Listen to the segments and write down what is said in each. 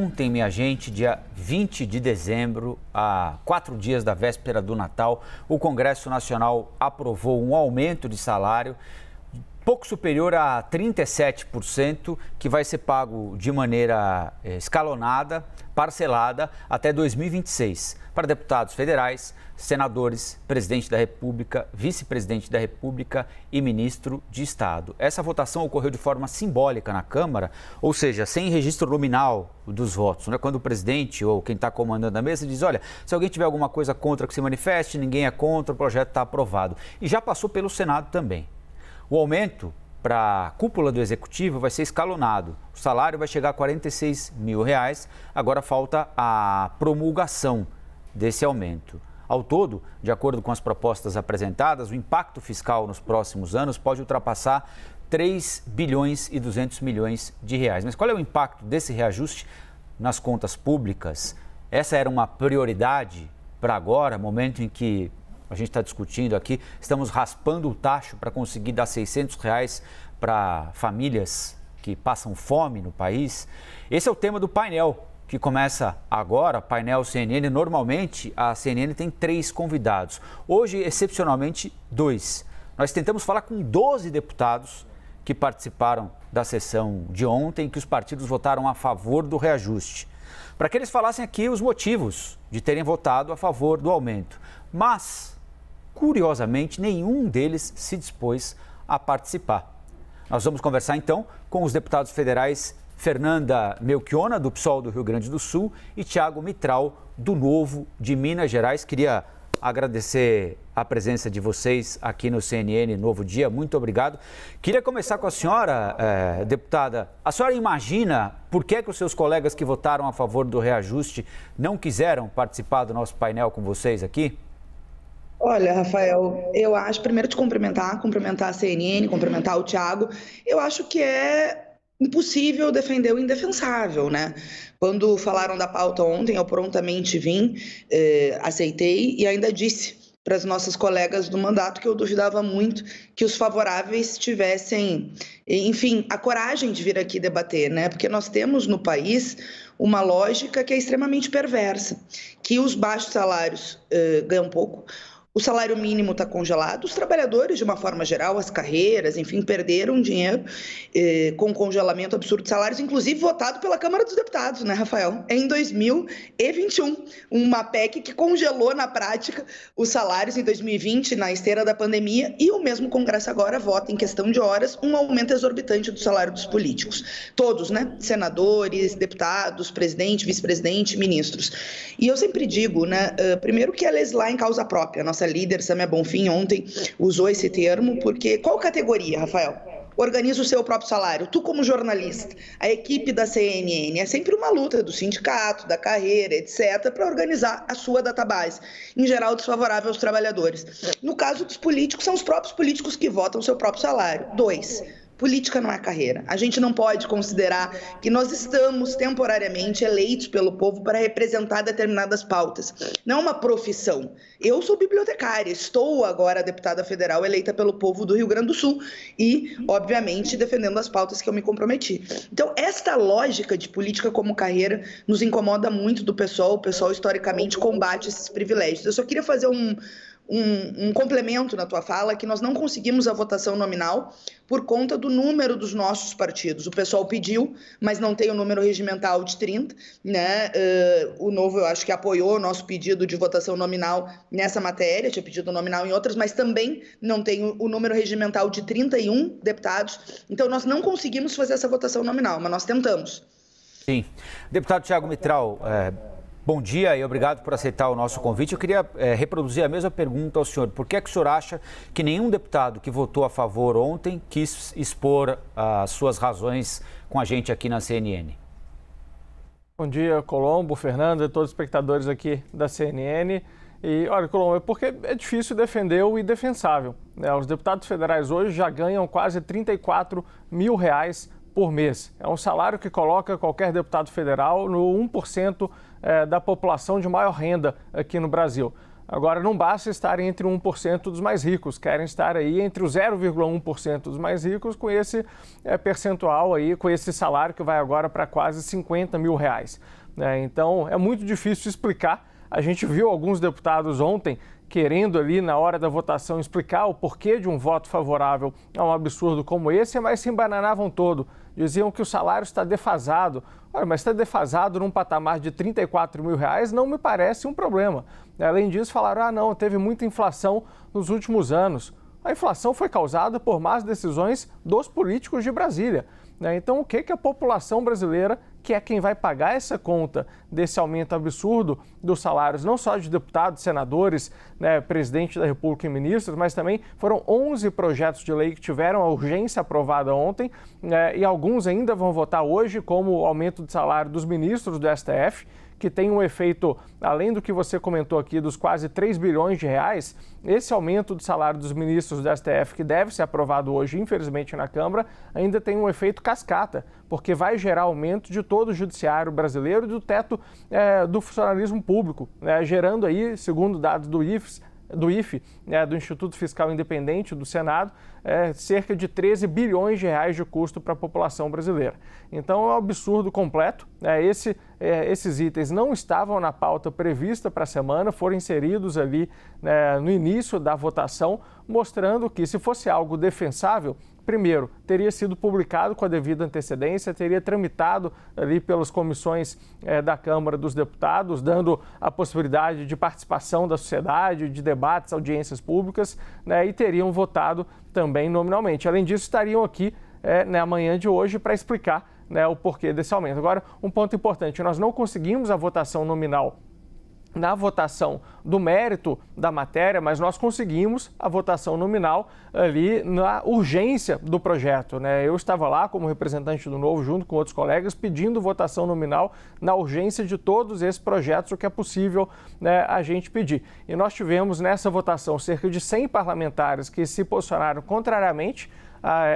Ontem, minha gente, dia 20 de dezembro, a 4 dias da véspera do Natal, o Congresso Nacional aprovou um aumento de salário pouco superior a 37%, que vai ser pago de maneira escalonada, parcelada, até 2026, para deputados federais, senadores, presidente da República, vice-presidente da República e ministro de Estado. Essa votação ocorreu de forma simbólica na Câmara, ou seja, sem registro nominal dos votos, né? Quando o presidente ou quem está comandando a mesa diz, olha, se alguém tiver alguma coisa contra que se manifeste, ninguém é contra, o projeto está aprovado. E já passou pelo Senado também. O aumento para a cúpula do Executivo vai ser escalonado. O salário vai chegar a R$46 mil. Agora falta a promulgação desse aumento. Ao todo, de acordo com as propostas apresentadas, o impacto fiscal nos próximos anos pode ultrapassar 3 bilhões e 200 milhões de reais. Mas qual é o impacto desse reajuste nas contas públicas? Essa era uma prioridade para agora, momento em que a gente está discutindo aqui, estamos raspando o tacho para conseguir dar R$600 para famílias que passam fome no país. Esse é o tema do painel, que começa agora, painel CNN. Normalmente, a CNN tem 3 convidados. Hoje, excepcionalmente, 2. Nós tentamos falar com 12 deputados que participaram da sessão de ontem, que os partidos votaram a favor do reajuste, para que eles falassem aqui os motivos de terem votado a favor do aumento. Mas, curiosamente, nenhum deles se dispôs a participar. Nós vamos conversar então com os deputados federais Fernanda Melchiona, do PSOL do Rio Grande do Sul, e Thiago Mitral, do Novo de Minas Gerais. Queria agradecer a presença de vocês aqui no CNN Novo Dia. Muito obrigado. Queria começar com a senhora, deputada. A senhora imagina por que os seus colegas que votaram a favor do reajuste não quiseram participar do nosso painel com vocês aqui? Olha, Rafael, eu acho, primeiro te cumprimentar a CNN, cumprimentar o Thiago, eu acho que é impossível defender o indefensável, né? Quando falaram da pauta ontem, eu prontamente vim, aceitei e ainda disse para as nossas colegas do mandato que eu duvidava muito que os favoráveis tivessem, enfim, a coragem de vir aqui debater, né? Porque nós temos no país uma lógica que é extremamente perversa, que os baixos salários ganham pouco, o salário mínimo está congelado, os trabalhadores, de uma forma geral, as carreiras, enfim, perderam dinheiro com congelamento absurdo de salários, inclusive votado pela Câmara dos Deputados, né, Rafael? Em 2021, uma PEC que congelou na prática os salários em 2020, na esteira da pandemia, e o mesmo Congresso agora vota, em questão de horas, um aumento exorbitante do salário dos políticos. Todos, né? Senadores, deputados, presidente, vice-presidente, ministros. E eu sempre digo, né, primeiro que é legislar em causa própria. Nossa líder, Samia Bonfim, ontem usou esse termo, porque qual categoria, Rafael? Organiza o seu próprio salário. Tu, como jornalista, a equipe da CNN, é sempre uma luta do sindicato, da carreira, etc., para organizar a sua database, em geral desfavorável aos trabalhadores. No caso dos políticos, são os próprios políticos que votam o seu próprio salário. 2. Política não é carreira. A gente não pode considerar que nós estamos temporariamente eleitos pelo povo para representar determinadas pautas. Não é uma profissão. Eu sou bibliotecária, estou agora deputada federal eleita pelo povo do Rio Grande do Sul e, obviamente, defendendo as pautas que eu me comprometi. Então, esta lógica de política como carreira nos incomoda muito do pessoal. O pessoal, historicamente, combate esses privilégios. Eu só queria fazer um complemento na tua fala, que nós não conseguimos a votação nominal por conta do número dos nossos partidos. O pessoal pediu, mas não tem o número regimental de 30, né? O Novo, eu acho que apoiou o nosso pedido de votação nominal nessa matéria, tinha pedido nominal em outras, mas também não tem o número regimental de 31 deputados. Então, nós não conseguimos fazer essa votação nominal, mas nós tentamos. Sim. Deputado Thiago Mitral, bom dia e obrigado por aceitar o nosso convite. Eu queria reproduzir a mesma pergunta ao senhor. Por que é que o senhor acha que nenhum deputado que votou a favor ontem quis expor as suas razões com a gente aqui na CNN? Bom dia, Colombo, Fernanda, todos os espectadores aqui da CNN. E, olha, Colombo, é porque é difícil defender o indefensável, né? Os deputados federais hoje já ganham quase R$34 mil por mês. É um salário que coloca qualquer deputado federal no 1% da população de maior renda aqui no Brasil. Agora, não basta estar entre 1% dos mais ricos, querem estar aí entre os 0,1% dos mais ricos com esse percentual aí, com esse salário que vai agora para quase R$50 mil. Então, é muito difícil explicar. A gente viu alguns deputados ontem querendo ali, na hora da votação, explicar o porquê de um voto favorável a um absurdo como esse, mas se embananavam todo. Diziam que o salário está defasado. Olha, mas está defasado num patamar de R$34 mil, não me parece um problema. Além disso, falaram, não, teve muita inflação nos últimos anos. A inflação foi causada por más decisões dos políticos de Brasília. Então, o que a população brasileira, que é quem vai pagar essa conta desse aumento absurdo dos salários, não só de deputados, senadores, presidente da República e ministros, mas também foram 11 projetos de lei que tiveram a urgência aprovada ontem, e alguns ainda vão votar hoje, como o aumento de salário dos ministros do STF, que tem um efeito, além do que você comentou aqui, dos quase R$3 bilhões, esse aumento do salário dos ministros do STF, que deve ser aprovado hoje, infelizmente, na Câmara, ainda tem um efeito cascata, porque vai gerar aumento de todo o judiciário brasileiro e do teto do funcionalismo público, gerando aí, segundo dados do IFE, do Instituto Fiscal Independente do Senado, cerca de R$13 bilhões de custo para a população brasileira. Então, é um absurdo completo. Esses itens não estavam na pauta prevista para a semana, foram inseridos ali no início da votação, mostrando que, se fosse algo defensável, primeiro, teria sido publicado com a devida antecedência, teria tramitado ali pelas comissões da Câmara dos Deputados, dando a possibilidade de participação da sociedade, de debates, audiências públicas, e teriam votado também nominalmente. Além disso, estariam aqui na manhã de hoje para explicar o porquê desse aumento. Agora, um ponto importante, nós não conseguimos a votação nominal na votação do mérito da matéria, mas nós conseguimos a votação nominal ali na urgência do projeto. Eu estava lá como representante do Novo, junto com outros colegas, pedindo votação nominal na urgência de todos esses projetos, o que é possível a gente pedir. E nós tivemos nessa votação cerca de 100 parlamentares que se posicionaram contrariamente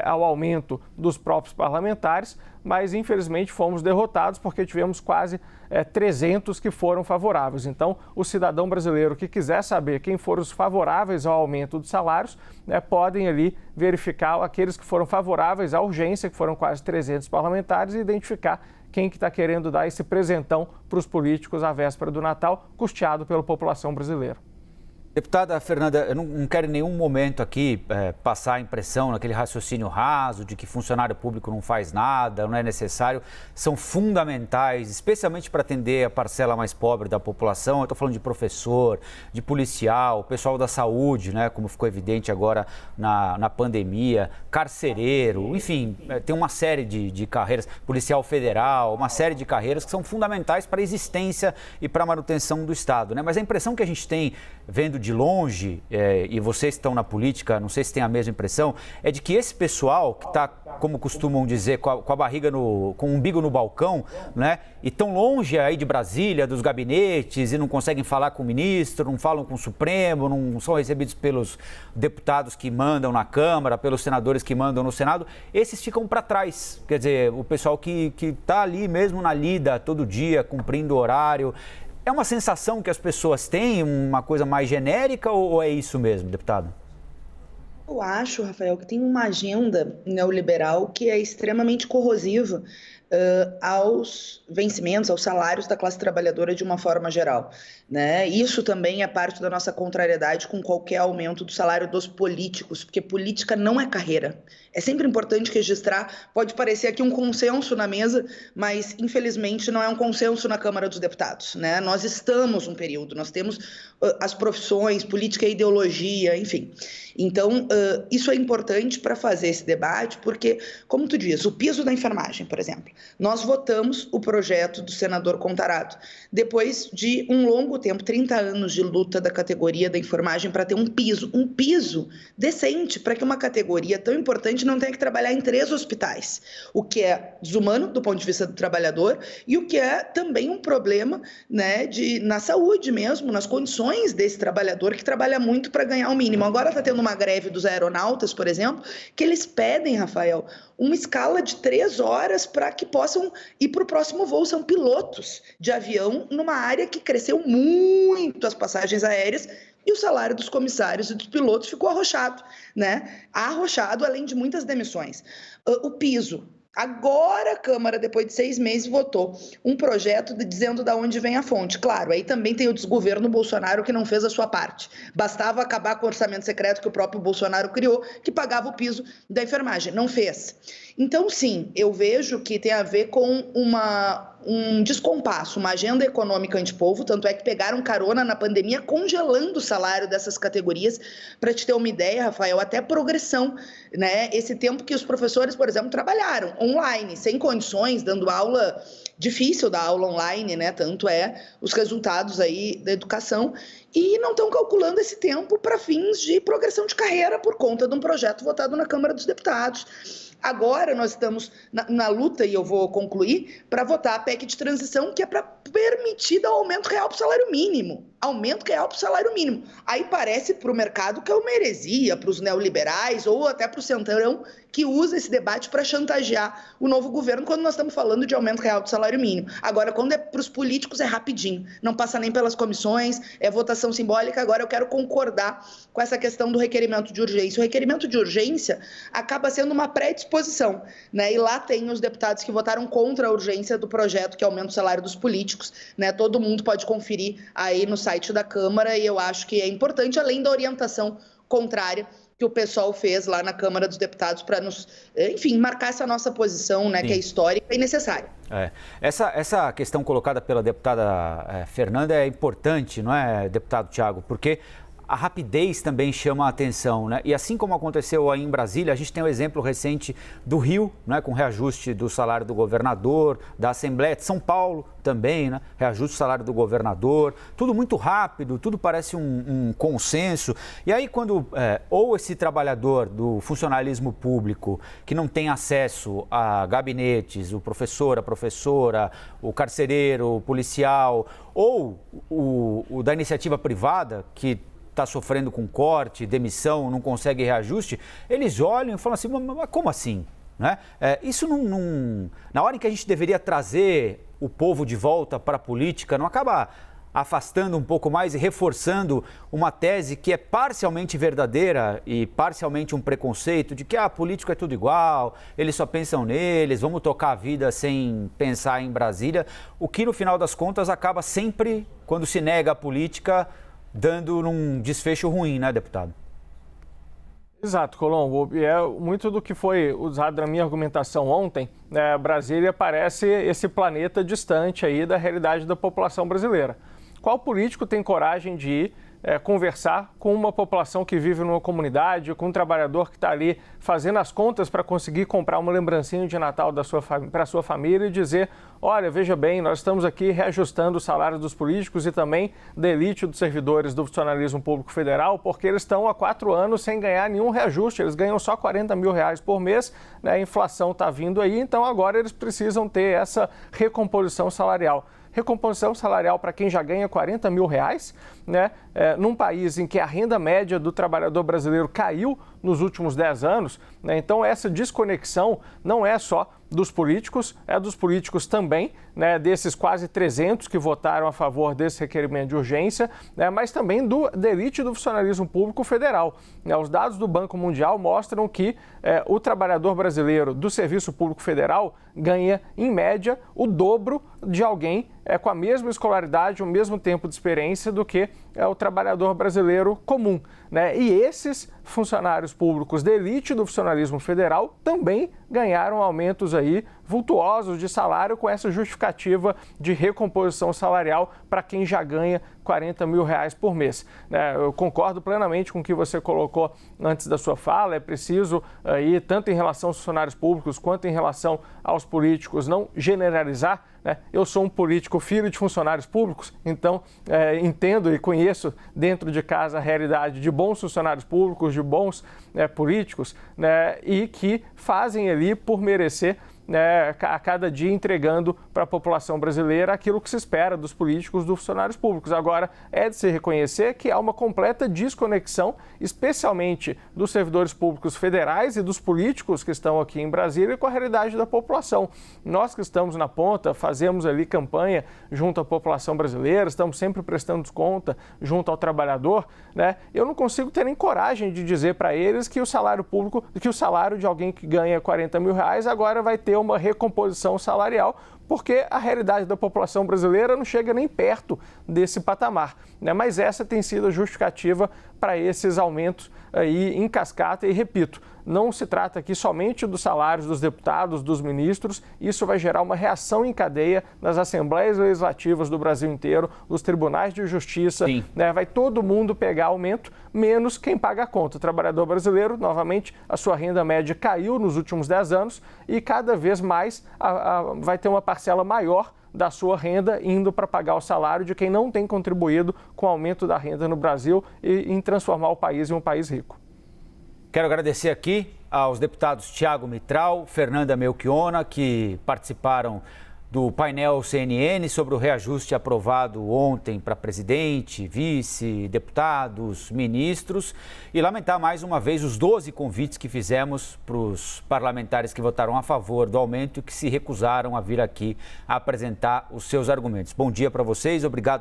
ao aumento dos próprios parlamentares, mas infelizmente fomos derrotados porque tivemos quase 300 que foram favoráveis. Então, o cidadão brasileiro que quiser saber quem foram os favoráveis ao aumento dos salários, podem ali verificar aqueles que foram favoráveis à urgência, que foram quase 300 parlamentares, e identificar quem que está querendo dar esse presentão para os políticos à véspera do Natal, custeado pela população brasileira. Deputada Fernanda, eu não quero em nenhum momento aqui passar a impressão, naquele raciocínio raso de que funcionário público não faz nada, não é necessário. São fundamentais, especialmente para atender a parcela mais pobre da população. Eu estou falando de professor, de policial, pessoal da saúde, como ficou evidente agora na pandemia, carcereiro, enfim, tem uma série de carreiras, policial federal, uma série de carreiras que são fundamentais para a existência e para a manutenção do Estado. Mas a impressão que a gente tem, vendo de longe, e vocês estão na política, não sei se tem a mesma impressão, é de que esse pessoal que está, como costumam dizer, com a barriga com o umbigo no balcão, e tão longe aí de Brasília, dos gabinetes, e não conseguem falar com o ministro, não falam com o Supremo, não são recebidos pelos deputados que mandam na Câmara, pelos senadores que mandam no Senado, esses ficam para trás. Quer dizer, o pessoal que está ali mesmo na lida todo dia, cumprindo o horário. É uma sensação que as pessoas têm, uma coisa mais genérica, ou é isso mesmo, deputado? Eu acho, Rafael, que tem uma agenda neoliberal que é extremamente corrosiva aos vencimentos, aos salários da classe trabalhadora de uma forma geral. Isso também é parte da nossa contrariedade com qualquer aumento do salário dos políticos, porque política não é carreira. É sempre importante registrar, pode parecer aqui um consenso na mesa, mas infelizmente não é um consenso na Câmara dos Deputados. Nós estamos num período, nós temos as profissões, política e ideologia, enfim. Então, isso é importante para fazer esse debate, porque, como tu diz, o piso da enfermagem, por exemplo, nós votamos o projeto do senador Contarato, depois de um longo tempo, 30 anos de luta da categoria da enfermagem para ter um piso decente, para que uma categoria tão importante não tenha que trabalhar em 3 hospitais, o que é desumano do ponto de vista do trabalhador e o que é também um problema na saúde mesmo, nas condições desse trabalhador que trabalha muito para ganhar o mínimo. Agora está tendo uma greve dos aeronautas, por exemplo, que eles pedem, Rafael, uma escala de 3 horas para que possam ir para o próximo voo. São pilotos de avião numa área que cresceu muito as passagens aéreas e o salário dos comissários e dos pilotos ficou arrochado, né? Arrochado, além de muitas demissões. O piso. Agora a Câmara, depois de 6 meses, votou um projeto dizendo de onde vem a fonte. Claro, aí também tem o desgoverno Bolsonaro que não fez a sua parte. Bastava acabar com o orçamento secreto que o próprio Bolsonaro criou, que pagava o piso da enfermagem. Não fez. Então, sim, eu vejo que tem a ver com um descompasso, uma agenda econômica antipovo, tanto é que pegaram carona na pandemia, congelando o salário dessas categorias. Para te ter uma ideia, Rafael, até progressão, né? Esse tempo que os professores, por exemplo, trabalharam online, sem condições, dando aula, difícil dar aula online, né? Tanto é os resultados aí da educação, e não estão calculando esse tempo para fins de progressão de carreira por conta de um projeto votado na Câmara dos Deputados. Agora nós estamos na luta, e eu vou concluir, para votar a PEC de transição, que é para permitir dar aumento real para o salário mínimo. Aumento real para o salário mínimo. Aí parece para o mercado que é uma heresia, para os neoliberais ou até para o centrão, que usa esse debate para chantagear o novo governo quando nós estamos falando de aumento real do salário mínimo. Agora, quando é para os políticos, é rapidinho. Não passa nem pelas comissões, é votação simbólica. Agora eu quero concordar com essa questão do requerimento de urgência. O requerimento de urgência acaba sendo uma predisposição, né? E lá tem os deputados que votaram contra a urgência do projeto que aumenta o salário dos políticos, né? Todo mundo pode conferir aí no site da Câmara, e eu acho que é importante, além da orientação contrária que o pessoal fez lá na Câmara dos Deputados para nos, enfim, marcar essa nossa posição, né, que é histórica e necessária. Essa questão colocada pela deputada Fernanda é importante, não é, deputado Thiago? Porque a rapidez também chama a atenção, né? E assim como aconteceu aí em Brasília, a gente tem o exemplo recente do Rio, né? Com reajuste do salário do governador, da Assembleia de São Paulo também, né? Reajuste do salário do governador, tudo muito rápido, tudo parece um consenso. E aí quando ou esse trabalhador do funcionalismo público que não tem acesso a gabinetes, o professor, a professora, o carcereiro, o policial, ou o da iniciativa privada, que está sofrendo com corte, demissão, não consegue reajuste, eles olham e falam assim, mas como assim? Né? Isso não... Na hora em que a gente deveria trazer o povo de volta para a política, não acaba afastando um pouco mais e reforçando uma tese que é parcialmente verdadeira e parcialmente um preconceito de que político é tudo igual, eles só pensam neles, vamos tocar a vida sem pensar em Brasília, o que no final das contas acaba sempre, quando se nega a política, dando num desfecho ruim, né, deputado? Exato, Colombo. E é muito do que foi usado na minha argumentação ontem, né? Brasília parece esse planeta distante aí da realidade da população brasileira. Qual político tem coragem de ir conversar com uma população que vive numa comunidade, com um trabalhador que está ali fazendo as contas para conseguir comprar uma lembrancinha de Natal para a sua família e dizer, olha, veja bem, nós estamos aqui reajustando o salário dos políticos e também da elite dos servidores do funcionalismo público federal, porque eles estão há 4 anos sem ganhar nenhum reajuste, eles ganham só R$40 mil por mês, né? A inflação está vindo aí, então agora eles precisam ter essa recomposição salarial. Recomposição salarial para quem já ganha R$40 mil, né? Num país em que a renda média do trabalhador brasileiro caiu nos últimos 10 anos, né? Então essa desconexão não é só dos políticos, é dos políticos também, né, desses quase 300 que votaram a favor desse requerimento de urgência, né, mas também da elite do funcionalismo público federal. Os dados do Banco Mundial mostram que o trabalhador brasileiro do Serviço Público Federal ganha, em média, o dobro de alguém com a mesma escolaridade, o mesmo tempo de experiência do que o trabalhador brasileiro comum, né? E esses funcionários públicos da elite do funcionalismo federal também ganharam aumentos aí vultuosos de salário com essa justificativa de recomposição salarial para quem já ganha R$40 mil por mês. Eu concordo plenamente com o que você colocou antes da sua fala, é preciso aí, tanto em relação aos funcionários públicos quanto em relação aos políticos, não generalizar. Eu sou um político filho de funcionários públicos, então entendo e conheço dentro de casa a realidade de bons funcionários públicos, de bons políticos, né, e que fazem ali por merecer, a cada dia entregando para a população brasileira aquilo que se espera dos políticos, dos funcionários públicos. Agora, é de se reconhecer que há uma completa desconexão, especialmente dos servidores públicos federais e dos políticos que estão aqui em Brasília com a realidade da população. Nós que estamos na ponta, fazemos ali campanha junto à população brasileira, estamos sempre prestando conta junto ao trabalhador, né? Eu não consigo ter nem coragem de dizer para eles que o salário público, que o salário de alguém que ganha 40 mil reais agora vai ter uma recomposição salarial, porque a realidade da população brasileira não chega nem perto desse patamar, né? Mas essa tem sido a justificativa para esses aumentos aí em cascata e, repito, não se trata aqui somente dos salários dos deputados, dos ministros, isso vai gerar uma reação em cadeia nas assembleias legislativas do Brasil inteiro, nos tribunais de justiça, né? Vai todo mundo pegar aumento, menos quem paga a conta. O trabalhador brasileiro, novamente, a sua renda média caiu nos últimos 10 anos e cada vez mais vai ter uma parcela maior da sua renda indo para pagar o salário de quem não tem contribuído com o aumento da renda no Brasil e em transformar o país em um país rico. Quero agradecer aqui aos deputados Thiago Mitral, Fernanda Melchiona, que participaram do painel CNN sobre o reajuste aprovado ontem para presidente, vice, deputados, ministros, e lamentar mais uma vez os 12 convites que fizemos para os parlamentares que votaram a favor do aumento e que se recusaram a vir aqui a apresentar os seus argumentos. Bom dia para vocês, obrigado.